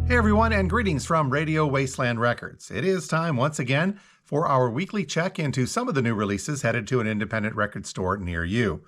Hey everyone, and greetings from Radio Wasteland Records. It is time once again for our weekly check into some of the new releases headed to an independent record store near you.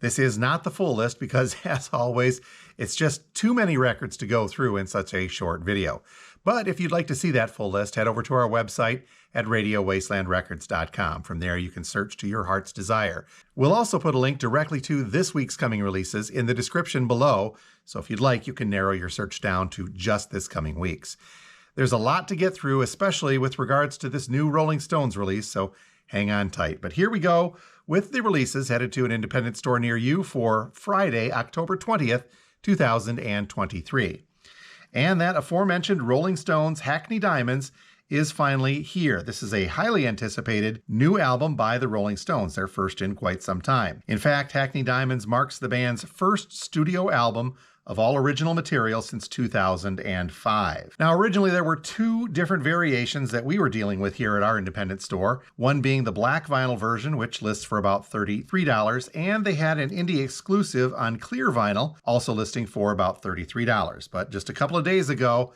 This is not the full list because, as always, it's just too many records to go through in such a short video. But if you'd like to see that full list, head over to our website at radiowastelandrecords.com. From there, you can search to your heart's desire. We'll also put a link directly to this week's coming releases in the description below, so if you'd like, you can narrow your search down to just this coming week's. There's a lot to get through, especially with regards to this new Rolling Stones release, so hang on tight. But here we go with the releases headed to an independent store near you for Friday, October 20th, 2023. And that aforementioned Rolling Stones Hackney Diamonds is finally here. This is a highly anticipated new album by the Rolling Stones, their first in quite some time. In fact, Hackney Diamonds marks the band's first studio album of all original material since 2005. Now, originally there were two different variations that we were dealing with here at our independent store, one being the black vinyl version, which lists for about $33, and they had an indie exclusive on clear vinyl, also listing for about $33. But just a couple of days ago,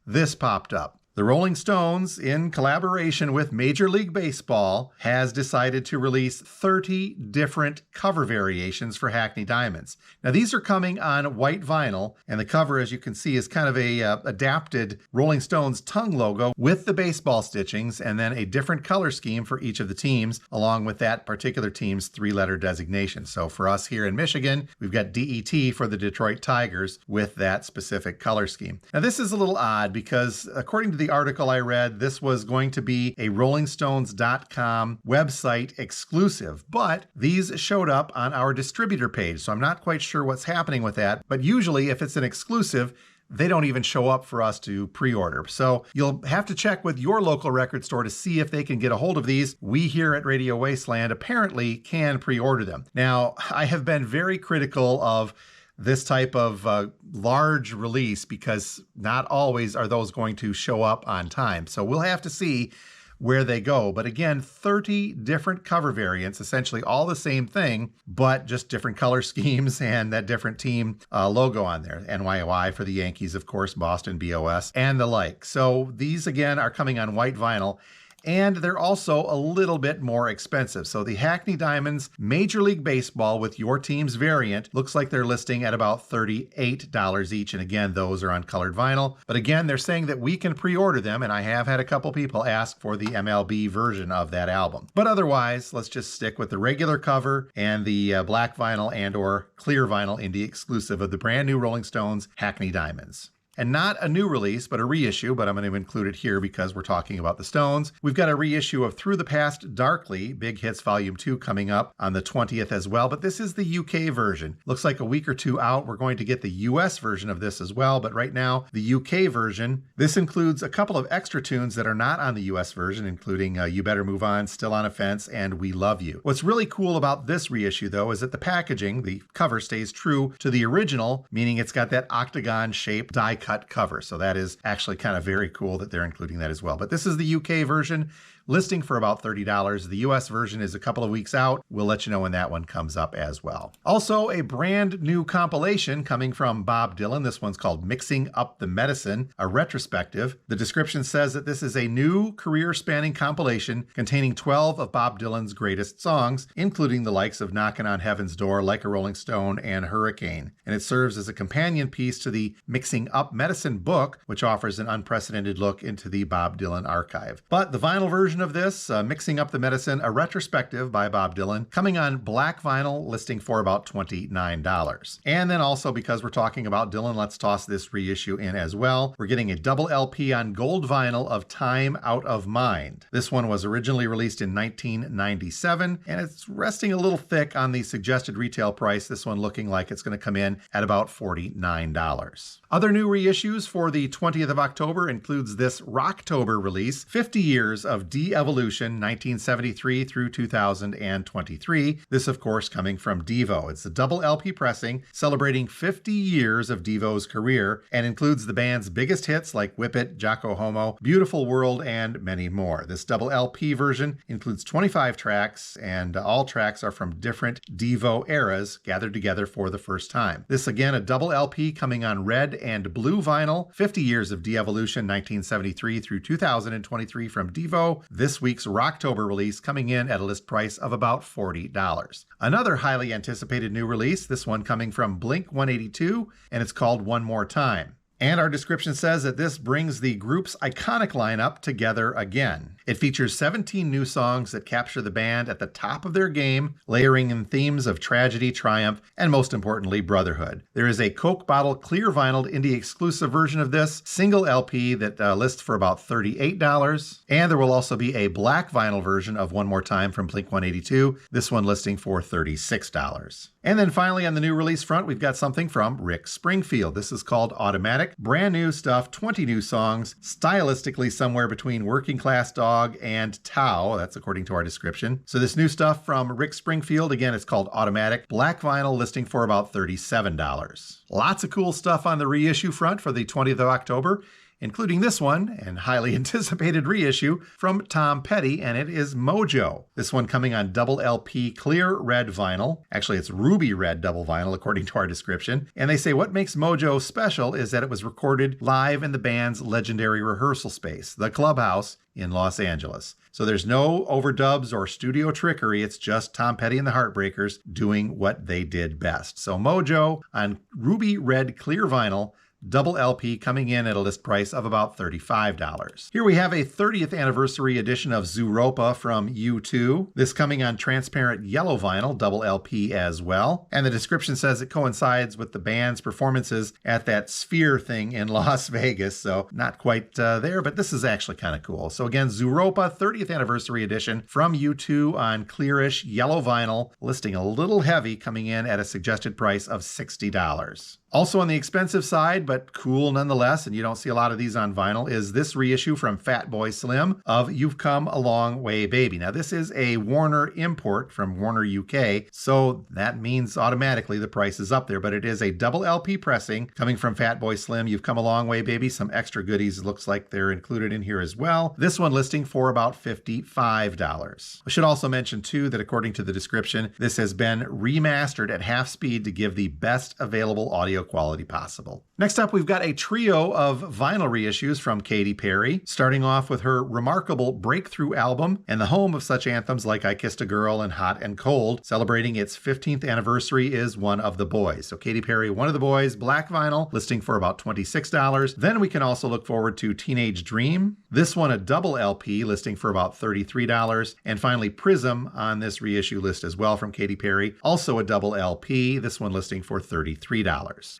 this popped up. The Rolling Stones, in collaboration with Major League Baseball, has decided to release 30 different cover variations for Hackney Diamonds. Now, these are coming on white vinyl, and the cover, as you can see, is kind of a adapted Rolling Stones tongue logo with the baseball stitchings, and then a different color scheme for each of the teams, along with that particular team's three-letter designation. So for us here in Michigan, we've got DET for the Detroit Tigers with that specific color scheme. Now, this is a little odd because, according to the article I read, this was going to be a rollingstones.com website exclusive, but these showed up on our distributor page, so I'm not quite sure what's happening with that. But usually if it's an exclusive, they don't even show up for us to pre-order. So you'll have to check with your local record store to see if they can get a hold of these. We here at Radio Wasteland apparently can pre-order them. Now, I have been very critical of this type of large release because not always are those going to show up on time. So we'll have to see where they go. But again, 30 different cover variants, essentially all the same thing, but just different color schemes and that different team logo on there. NYY for the Yankees, of course, Boston, BOS, and the like. So these, again, are coming on white vinyl. And they're also a little bit more expensive. So the Hackney Diamonds Major League Baseball with your team's variant looks like they're listing at about $38 each. And again, those are on colored vinyl. But again, they're saying that we can pre-order them. And I have had a couple people ask for the MLB version of that album. But otherwise, let's just stick with the regular cover and the black vinyl and or clear vinyl indie exclusive of the brand new Rolling Stones Hackney Diamonds. And not a new release, but a reissue, but I'm going to include it here because we're talking about the Stones. We've got a reissue of Through the Past Darkly, Big Hits Volume 2 coming up on the 20th as well, but this is the UK version. Looks like a week or two out, we're going to get the US version of this as well, but right now, the UK version. This includes a couple of extra tunes that are not on the US version, including You Better Move On, Still on a Fence, and We Love You. What's really cool about this reissue, though, is that the packaging, the cover, stays true to the original, meaning it's got that octagon-shaped die cut cover. So that is actually kind of very cool that they're including that as well. But this is the UK version, listing for about $30. The US version is a couple of weeks out. We'll let you know when that one comes up as well. Also, a brand new compilation coming from Bob Dylan. This one's called Mixing Up the Medicine, a retrospective. The description says that this is a new career-spanning compilation containing 12 of Bob Dylan's greatest songs, including the likes of Knockin' on Heaven's Door, Like a Rolling Stone, and Hurricane. And it serves as a companion piece to the Mixing Up Medicine book, which offers an unprecedented look into the Bob Dylan archive. But the vinyl version of this, Mixing Up the Medicine, a retrospective by Bob Dylan, coming on black vinyl, listing for about $29. And then also, because we're talking about Dylan, let's toss this reissue in as well. We're getting a double LP on gold vinyl of Time Out of Mind. This one was originally released in 1997, and it's resting a little thick on the suggested retail price. This one looking like it's going to come in at about $49. Other new reissues for the 20th of October includes this Rocktober release, 50 years of De-Evolution 1973 through 2023. This, of course, coming from Devo. It's a double LP pressing celebrating 50 years of Devo's career and includes the band's biggest hits like Whip It, Jocko Homo, Beautiful World, and many more. This double LP version includes 25 tracks, and all tracks are from different Devo eras gathered together for the first time. This, again, a double LP coming on red and blue vinyl, 50 years of De-Evolution 1973 through 2023 from Devo. This week's Rocktober release coming in at a list price of about $40. Another highly anticipated new release, this one coming from Blink-182, and it's called One More Time. And our description says that this brings the group's iconic lineup together again. It features 17 new songs that capture the band at the top of their game, layering in themes of tragedy, triumph, and most importantly, brotherhood. There is a Coke bottle clear vinyl indie exclusive version of this single LP that lists for about $38. And there will also be a black vinyl version of One More Time from Blink-182, this one listing for $36. And then finally on the new release front, we've got something from Rick Springfield. This is called Automatic. Brand new stuff, 20 new songs, stylistically somewhere between Working Class Dog and Tao. That's according to our description. So this new stuff from Rick Springfield, again, it's called Automatic. Black vinyl listing for about $37. Lots of cool stuff on the reissue front for the 20th of October, including this one, and highly anticipated reissue from Tom Petty, and it is Mojo. This one coming on double LP clear red vinyl. Actually, it's ruby red double vinyl, according to our description. And they say what makes Mojo special is that it was recorded live in the band's legendary rehearsal space, the Clubhouse in Los Angeles. So there's no overdubs or studio trickery. It's just Tom Petty and the Heartbreakers doing what they did best. So Mojo on ruby red clear vinyl, double LP coming in at a list price of about $35. Here we have a 30th anniversary edition of Zooropa from U2. This coming on transparent yellow vinyl, double LP as well. And the description says it coincides with the band's performances at that Sphere thing in Las Vegas. So not quite there, but this is actually kind of cool. So again, Zooropa 30th anniversary edition from U2 on clearish yellow vinyl, listing a little heavy, coming in at a suggested price of $60. Also on the expensive side, but cool nonetheless, and you don't see a lot of these on vinyl, is this reissue from Fatboy Slim of You've Come a Long Way Baby. Now this is a Warner import from Warner UK, so that means automatically the price is up there, but it is a double LP pressing coming from Fatboy Slim, You've Come a Long Way Baby. Some extra goodies looks like they're included in here as well. This one listing for about $55. I should also mention too that according to the description, this has been remastered at half speed to give the best available audio quality possible. Next up, we've got a trio of vinyl reissues from Katy Perry, starting off with her remarkable breakthrough album and the home of such anthems like I Kissed a Girl and Hot and Cold. Celebrating its 15th anniversary is One of the Boys. So Katy Perry, One of the Boys, black vinyl, listing for about $26. Then we can also look forward to Teenage Dream. This one a double LP, listing for about $33. And finally Prism on this reissue list as well from Katy Perry, also a double LP, this one listing for $33.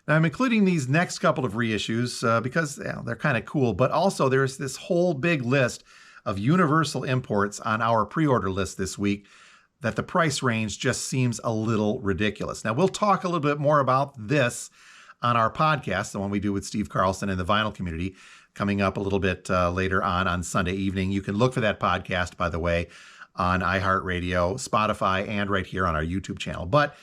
Now, I'm including these next couple of reissues because they're kind of cool, but also there's this whole big list of Universal imports on our pre-order list this week that the price range just seems a little ridiculous. Now, we'll talk a little bit more about this on our podcast, the one we do with Steve Carlson and the Vinyl Community, coming up a little bit later on Sunday evening. You can look for that podcast, by the way, on iHeartRadio, Spotify, and right here on our YouTube channel. But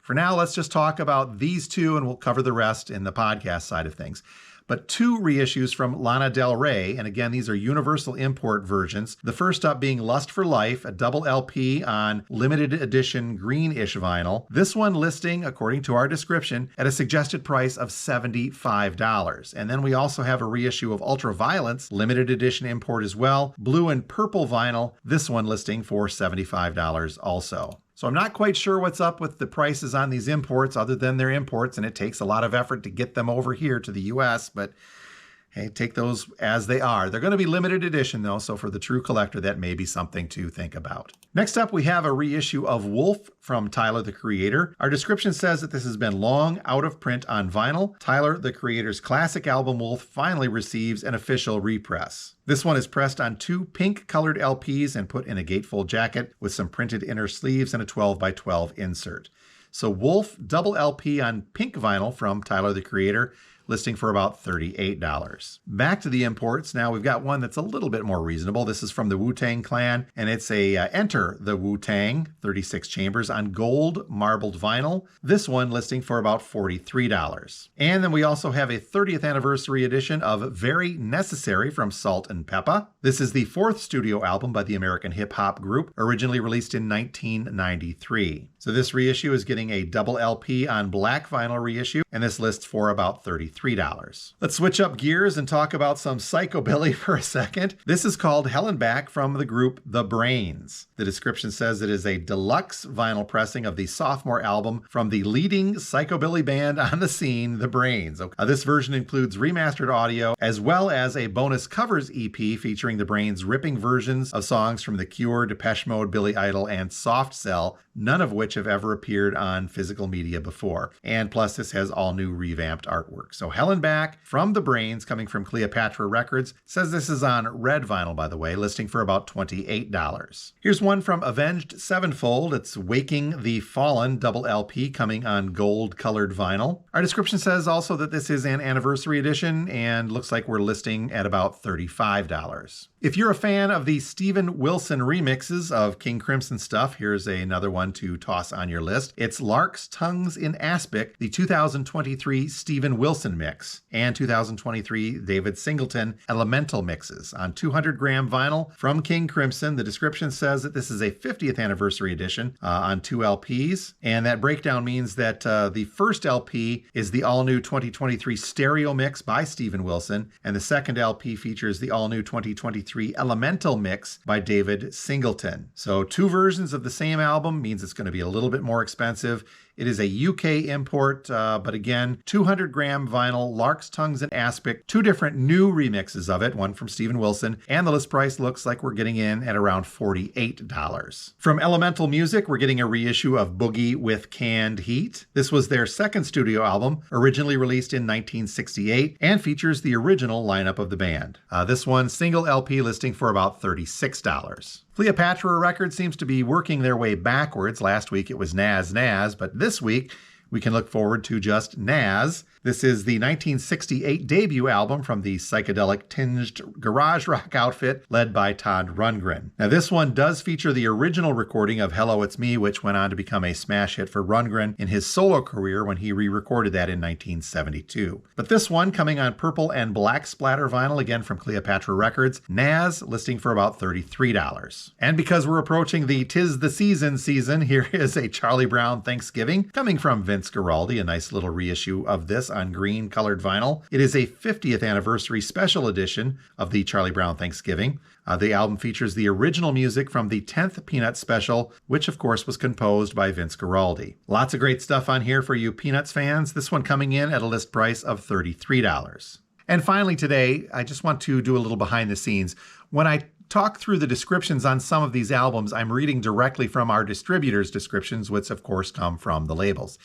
for now, let's just talk about these two, and we'll cover the rest in the podcast side of things. But two reissues from Lana Del Rey, and again, these are Universal import versions. The first up being Lust for Life, a double LP on limited edition greenish vinyl. This one listing, according to our description, at a suggested price of $75. And then we also have a reissue of Ultraviolence, limited edition import as well, blue and purple vinyl. This one listing for $75 also. So I'm not quite sure what's up with the prices on these imports other than they're imports, and it takes a lot of effort to get them over here to the US, but hey, take those as they are. They're going to be limited edition though, so for the true collector, that may be something to think about. Next up, we have a reissue of Wolf from Tyler, the Creator. Our description says that this has been long out of print on vinyl. Tyler, the Creator's classic album Wolf finally receives an official repress. This one is pressed on two pink-colored LPs and put in a gatefold jacket with some printed inner sleeves and a 12x12 insert. So Wolf double LP on pink vinyl from Tyler, the Creator, listing for about $38. Back to the imports. Now we've got one that's a little bit more reasonable. This is from the Wu-Tang Clan, and it's a Enter the Wu-Tang, 36 chambers on gold marbled vinyl. This one listing for about $43. And then we also have a 30th anniversary edition of Very Necessary from Salt and Peppa. This is the 4th studio album by the American hip-hop group, originally released in 1993. So this reissue is getting a double LP on black vinyl reissue, and this lists for about $33. Let's switch up gears and talk about some psychobilly for a second. This is called Hell and Back from the group The Brains. The description says it is a deluxe vinyl pressing of the sophomore album from the leading psychobilly band on the scene, The Brains. This version includes remastered audio as well as a bonus covers EP featuring The Brains' ripping versions of songs from The Cure, Depeche Mode, Billy Idol, and Soft Cell, none of which have ever appeared on physical media before. And plus, this has all new revamped artwork. So Hell and Back from The Brains, coming from Cleopatra Records, says this is on red vinyl, by the way, listing for about $28. Here's one from Avenged Sevenfold. It's Waking the Fallen double LP, coming on gold colored vinyl. Our description says also that this is an anniversary edition and looks like we're listing at about $35. If you're a fan of the Steven Wilson remixes of King Crimson stuff, here's another one to toss on your list. It's Lark's Tongues in Aspic, the 2023 Steven Wilson mix, and 2023 David Singleton Elemental mixes on 200-gram vinyl from King Crimson. The description says that this is a 50th anniversary edition on 2 LPs, and that breakdown means that the first LP is the all-new 2023 stereo mix by Steven Wilson, and the second LP features the all-new 2023 Elemental mix by David Singleton. So 2 versions of the same album means it's going to be a little bit more expensive. It is a UK import, but again, 200-gram vinyl, Lark's Tongues in Aspic, 2 different new remixes of it, one from Steven Wilson, and the list price looks like we're getting in at around $48. From Elemental Music, we're getting a reissue of Boogie with Canned Heat. This was their second studio album, originally released in 1968, and features the original lineup of the band. This one, single LP, listing for about $36. Cleopatra Records seems to be working their way backwards. Last week it was Naz Naz, but this week we can look forward to just Naz. This is the 1968 debut album from the psychedelic-tinged garage rock outfit led by Todd Rundgren. Now, this one does feature the original recording of Hello, It's Me, which went on to become a smash hit for Rundgren in his solo career when he re-recorded that in 1972. But this one, coming on purple and black splatter vinyl, again from Cleopatra Records, Naz, listing for about $33. And because we're approaching the 'Tis the season, here is a Charlie Brown Thanksgiving, coming from Vince Guaraldi, a nice little reissue of this on green colored vinyl. It is a 50th anniversary special edition of the Charlie Brown Thanksgiving. The album features the original music from the 10th Peanuts special, which of course was composed by Vince Guaraldi. Lots of great stuff on here for you Peanuts fans. This one coming in at a list price of $33. And finally today, I just want to do a little behind the scenes. When I talk through the descriptions on some of these albums, I'm reading directly from our distributors' descriptions, which of course come from the labels.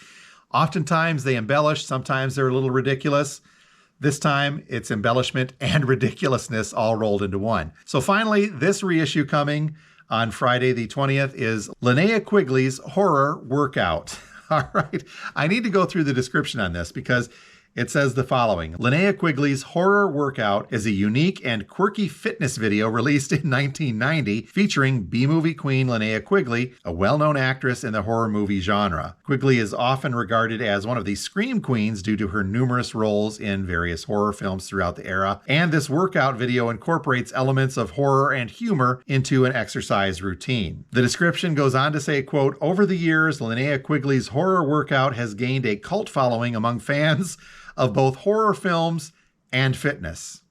Oftentimes they embellish, sometimes they're a little ridiculous. This time it's embellishment and ridiculousness all rolled into one. So finally, this reissue coming on Friday the 20th is Linnea Quigley's Horror Workout. All right, I need to go through the description on this because it says the following. Linnea Quigley's Horror Workout is a unique and quirky fitness video released in 1990 featuring B-movie queen Linnea Quigley, a well-known actress in the horror movie genre. Quigley is often regarded as one of the scream queens due to her numerous roles in various horror films throughout the era, and this workout video incorporates elements of horror and humor into an exercise routine. The description goes on to say, quote, "Over the years, Linnea Quigley's Horror Workout has gained a cult following among fans of both horror films and fitness."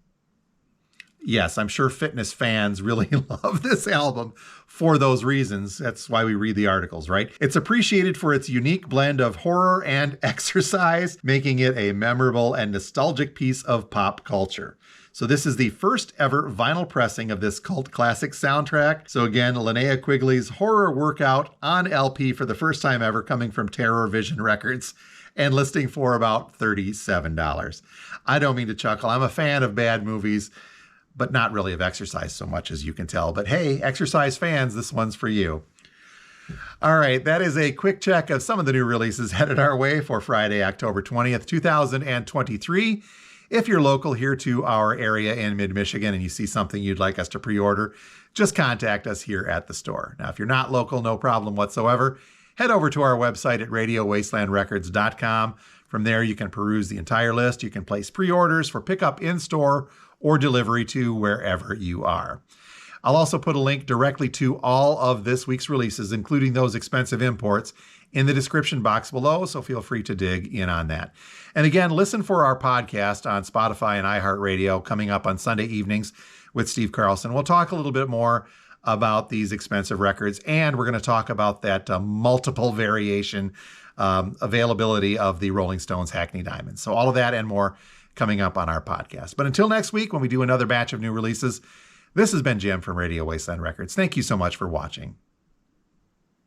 Yes, I'm sure fitness fans really love this album for those reasons. That's why we read the articles, right? It's appreciated for its unique blend of horror and exercise, making it a memorable and nostalgic piece of pop culture. So this is the first ever vinyl pressing of this cult classic soundtrack. So again, Linnea Quigley's Horror Workout on LP for the first time ever, coming from Terror Vision Records, and listing for about $37. I don't mean to chuckle. I'm a fan of bad movies, but not really of exercise so much, as you can tell. But hey, exercise fans, this one's for you. All right, that is a quick check of some of the new releases headed our way for Friday, October 20th, 2023. If you're local here to our area in mid-Michigan and you see something you'd like us to pre-order, just contact us here at the store. Now, if you're not local, no problem whatsoever. Head over to our website at radiowastelandrecords.com. From there, you can peruse the entire list. You can place pre-orders for pickup in-store or delivery to wherever you are. I'll also put a link directly to all of this week's releases, including those expensive imports, in the description box below, so feel free to dig in on that. And again, listen for our podcast on Spotify and iHeartRadio coming up on Sunday evenings with Steve Carlson. We'll talk a little bit more about these expensive records, and we're going to talk about that multiple variation availability of the Rolling Stones Hackney Diamonds. So all of that and more coming up on our podcast. But until next week, when we do another batch of new releases, this has been Jim from Radio Wasteland Records. Thank you so much for watching.